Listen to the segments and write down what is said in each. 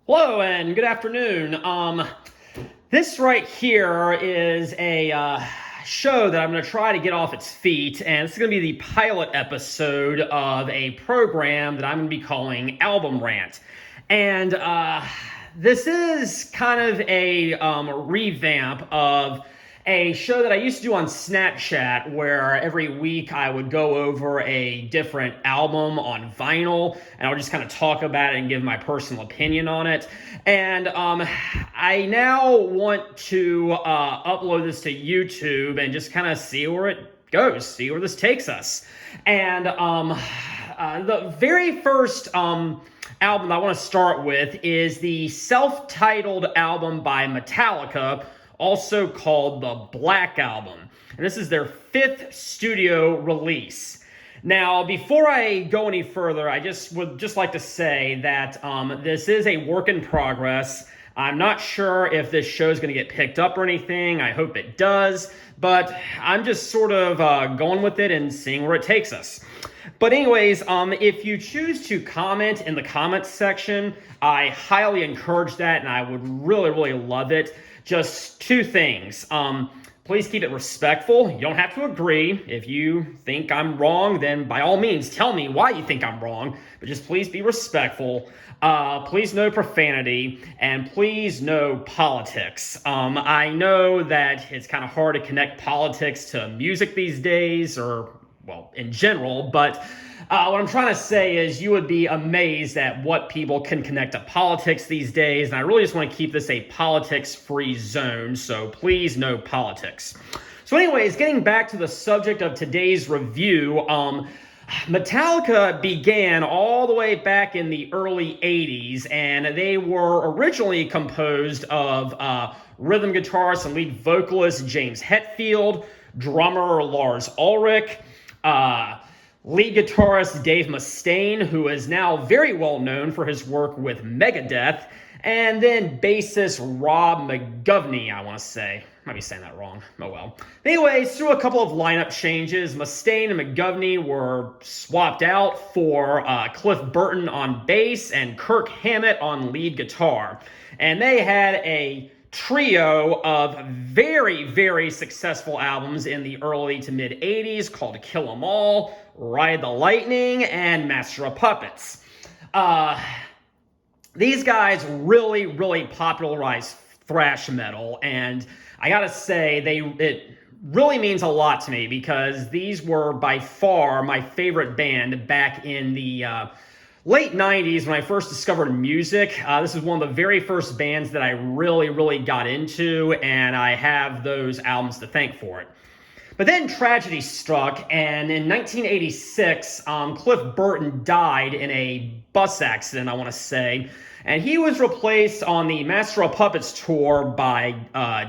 Hello and good afternoon. This right here is a show that I'm going to try to get off its feet, and it's going to be the pilot episode of a program that I'm going to be calling Album Rant. And this is kind of a revamp of a show that I used to do on Snapchat where every week I would go over a different album on vinyl and I would just kind of talk about it and give my personal opinion on it. And I now want to upload this to YouTube and just kind of see where it goes, see where this takes us. And the very first album I want to start with is the self-titled album by Metallica, also called the Black Album. And this is their 5th studio release. Now, before I go any further, I would like to say that this is a work in progress. I'm not sure if this show is going to get picked up or anything. I hope it does. But I'm just sort of going with it and seeing where it takes us. But anyways, if you choose to comment in the comments section, I highly encourage that and I would really, really love it. Just 2 things. Please keep it respectful. You don't have to agree. If you think I'm wrong, then by all means, tell me why you think I'm wrong. But just please be respectful. Please no profanity. And please no politics. I know that it's kind of hard to connect politics to music these days, or, well, in general. But what I'm trying to say is you would be amazed at what people can connect to politics these days. And I really just want to keep this a politics-free zone. So please, no politics. So anyways, getting back to the subject of today's review, Metallica began all the way back in the early 80s. And they were originally composed of rhythm guitarist and lead vocalist James Hetfield, drummer Lars Ulrich, lead guitarist Dave Mustaine, who is now very well known for his work with Megadeth, and then bassist Rob McGovney, I want to say. Might be saying that wrong. Oh well. Anyways, through a couple of lineup changes, Mustaine and McGovney were swapped out for Cliff Burton on bass and Kirk Hammett on lead guitar. And they had a trio of very, very successful albums in the early to mid 80s called Kill 'Em All, Ride the Lightning, and Master of Puppets. These guys really, really popularized thrash metal, and I gotta say, it really means a lot to me because these were by far my favorite band back in the late 90s when I first discovered music. This is one of the very first bands that I really, really got into, and I have those albums to thank for it. But then tragedy struck, and in 1986, Cliff Burton died in a bus accident, I want to say, and he was replaced on the Master of Puppets tour by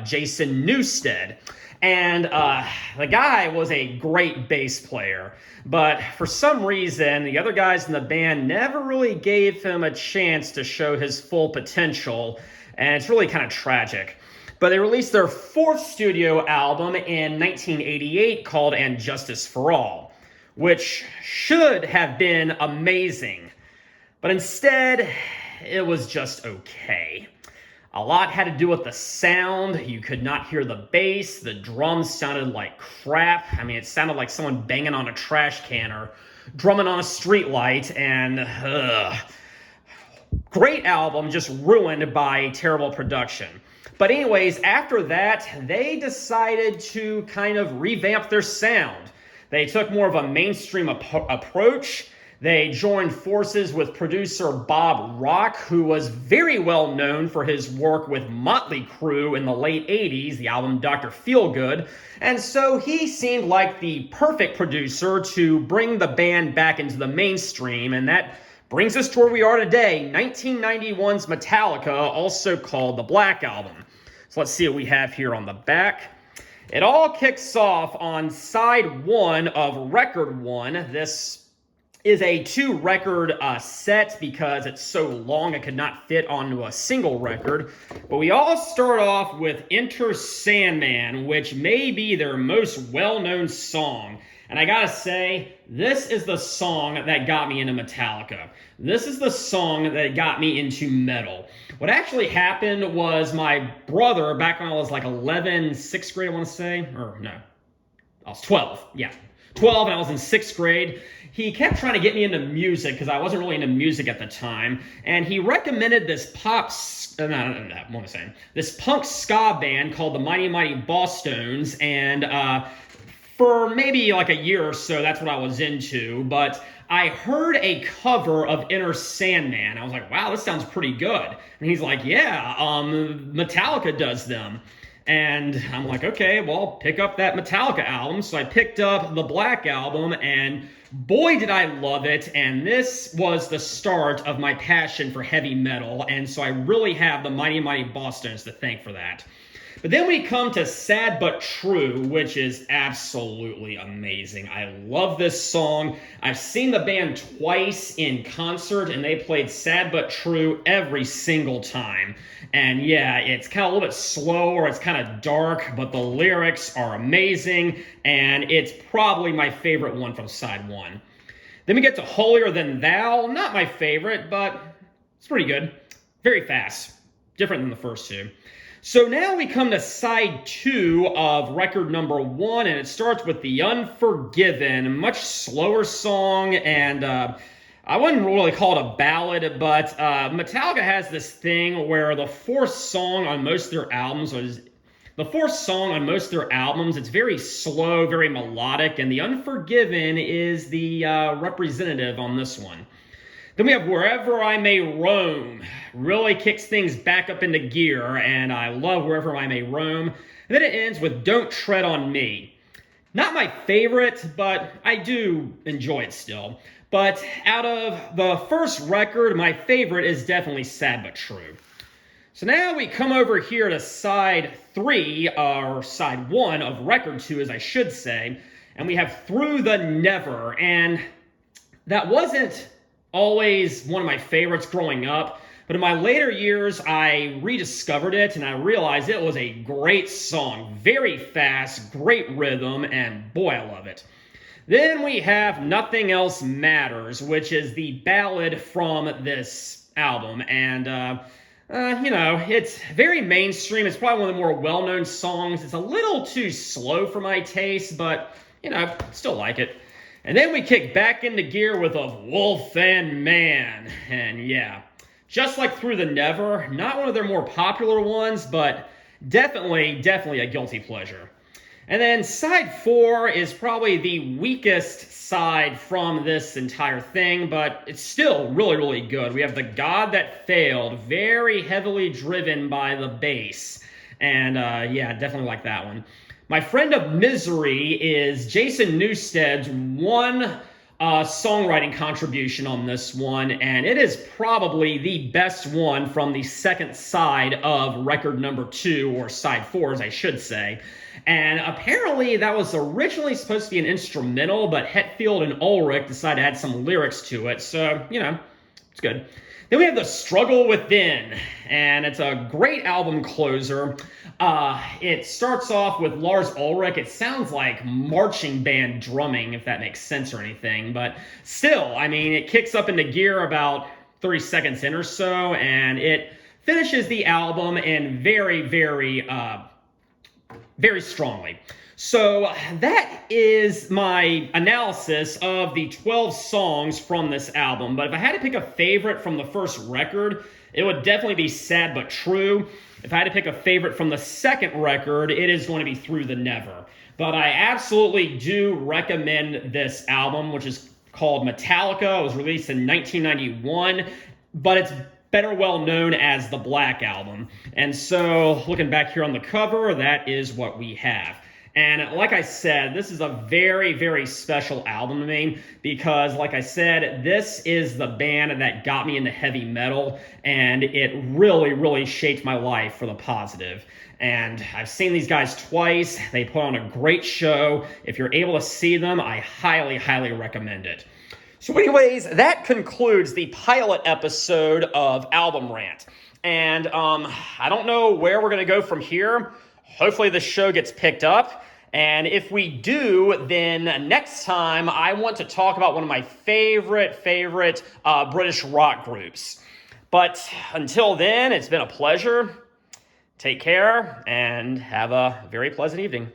Jason Newsted. And the guy was a great bass player, but for some reason, the other guys in the band never really gave him a chance to show his full potential, and it's really kind of tragic. But they released their 4th studio album in 1988 called And Justice for All, which should have been amazing. But instead, it was just okay. A lot had to do with the sound. You could not hear the bass. The drums sounded like crap. I mean, it sounded like someone banging on a trash can or drumming on a street light. And great album, just ruined by terrible production. But anyways, after that, they decided to kind of revamp their sound. They took more of a mainstream approach. They joined forces with producer Bob Rock, who was very well known for his work with Motley Crue in the late 80s, the album Dr. Feelgood. And so he seemed like the perfect producer to bring the band back into the mainstream, and that brings us to where we are today, 1991's Metallica, also called the Black Album. So let's see what we have here on the back. It all kicks off on side 1 of record 1. This is a 2-record set because it's so long it could not fit onto a single record. But we all start off with Enter Sandman, which may be their most well-known song. And I gotta say, this is the song that got me into Metallica. This is the song that got me into metal. What actually happened was my brother, back when I was like 11, 6th grade, I want to say, or no, I was 12, yeah. 12 and I was in 6th grade. He kept trying to get me into music because I wasn't really into music at the time. And he recommended this what am I saying? This punk ska band called the Mighty Mighty Bosstones. And for maybe like a year or so, that's what I was into. But I heard a cover of Enter Sandman. I was like, wow, this sounds pretty good. And he's like, yeah, Metallica does them. And I'm like, okay, well, pick up that Metallica album. So I picked up the Black Album, and boy, did I love it. And this was the start of my passion for heavy metal. And so I really have the Mighty Mighty Bosstones to thank for that. But then we come to Sad But True, which is absolutely amazing. I love this song. I've seen the band twice in concert, and they played Sad But True every single time. And yeah, it's kind of a little bit slower, it's kind of dark, but the lyrics are amazing, and it's probably my favorite one from side one. Then we get to Holier Than Thou. Not my favorite, but it's pretty good. Very fast. Different than the first two. So now we come to side 2 of record number 1, and it starts with The Unforgiven, a much slower song, and I wouldn't really call it a ballad, but Metallica has this thing where the fourth song on most of their albums it's very slow, very melodic, and The Unforgiven is the representative on this one. Then we have Wherever I May Roam. Really kicks things back up into gear, and I love Wherever I May Roam. And then it ends with Don't Tread on Me. Not my favorite, but I do enjoy it still. But out of the first record, my favorite is definitely Sad But True. So now we come over here to side 3, or side 1 of record 2, as I should say, and we have Through the Never. And that wasn't always one of my favorites growing up, but in my later years I rediscovered it and I realized it was a great song, very fast, great rhythm, and boy, I love it. Then we have Nothing Else Matters, which is the ballad from this album, and it's very mainstream. It's probably one of the more well-known songs. It's a little too slow for my taste, but still like it. And then we kick back into gear with a Wolf and Man. And yeah, just like Through the Never, not one of their more popular ones, but definitely a guilty pleasure. And then side 4 is probably the weakest side from this entire thing, but it's still really good. We have The God That Failed, very heavily driven by the bass. And definitely like that one. My Friend of Misery is Jason Newsted's one songwriting contribution on this one, and it is probably the best one from the second side of record number 2, or side 4, as I should say. And apparently that was originally supposed to be an instrumental, but Hetfield and Ulrich decided to add some lyrics to it, so, it's good. Then we have The Struggle Within, and it's a great album closer. It starts off with Lars Ulrich. It sounds like marching band drumming, if that makes sense or anything, but still, it kicks up into gear about 30 seconds in or so, and it finishes the album in very strongly. So that is my analysis of the 12 songs from this album. But if I had to pick a favorite from the first record, it would definitely be Sad But True. If I had to pick a favorite from the second record, it is going to be Through the Never. But I absolutely do recommend this album, which is called Metallica. It was released in 1991, but it's better well known as the Black Album. And so looking back here on the cover, that is what we have. And like I said, this is a very special album to me because, like I said, this is the band that got me into heavy metal, and it really shaped my life for the positive. And I've seen these guys twice. They put on a great show. If you're able to see them, I highly recommend it. So anyways, that concludes the pilot episode of Album Rant. And I don't know where we're going to go from here. Hopefully the show gets picked up. And if we do, then next time I want to talk about one of my favorite British rock groups. But until then, it's been a pleasure. Take care and have a very pleasant evening.